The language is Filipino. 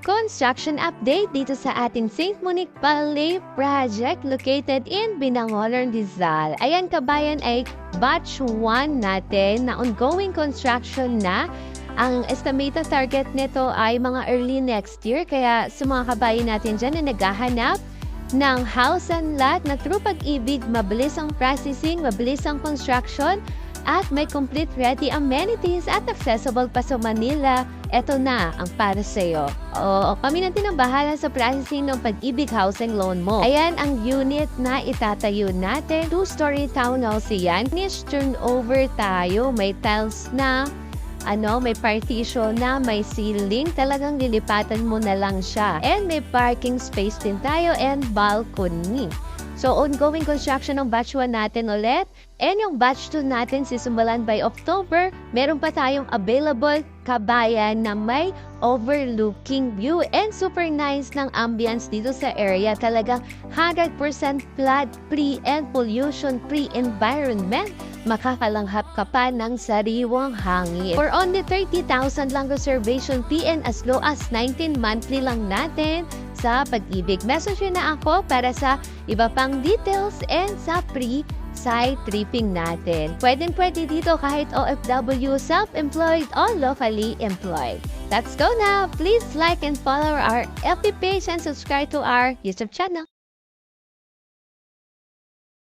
Construction update dito sa ating St. Monique Valais project located in Binangolan, Rizal. Ayan kabayan ay batch 1 natin na ongoing construction na. Ang estimated target nito ay mga early next year. Kaya sa mga kabayan natin dyan na naghahanap ng house and lot na through Pag Ibig, mabilis ang processing, mabilis ang construction, at may complete ready amenities at accessible pa sa Manila, eto na ang para sa iyo. Oo, kami natin ang bahala sa processing ng Pag Ibig housing loan mo. Ayan ang unit na itatayo natin. 2-story townhouse yan. Finished turnover tayo. May tiles na, may partition na, may ceiling. Talagang lilipatan mo na lang siya. And may parking space din tayo and balcony. So, ongoing construction ng batch 1 natin ulit. And yung batch 2 natin sisimbalan by October. Meron pa tayong available kabayan na may overlooking view and super nice ng ambience dito sa area. Talagang 100% flood-free and pollution-free environment. Makakalanghap ka pa ng sariwang hangin. For only 30,000 lang reservation fee and as low as 19 monthly lang natin sa Pag Ibig. Message na ako para sa iba pang details and sa free site tripping natin. Pwede dito kahit OFW, self-employed, or locally employed. Let's go now! Please like and follow our FB page and subscribe to our YouTube channel.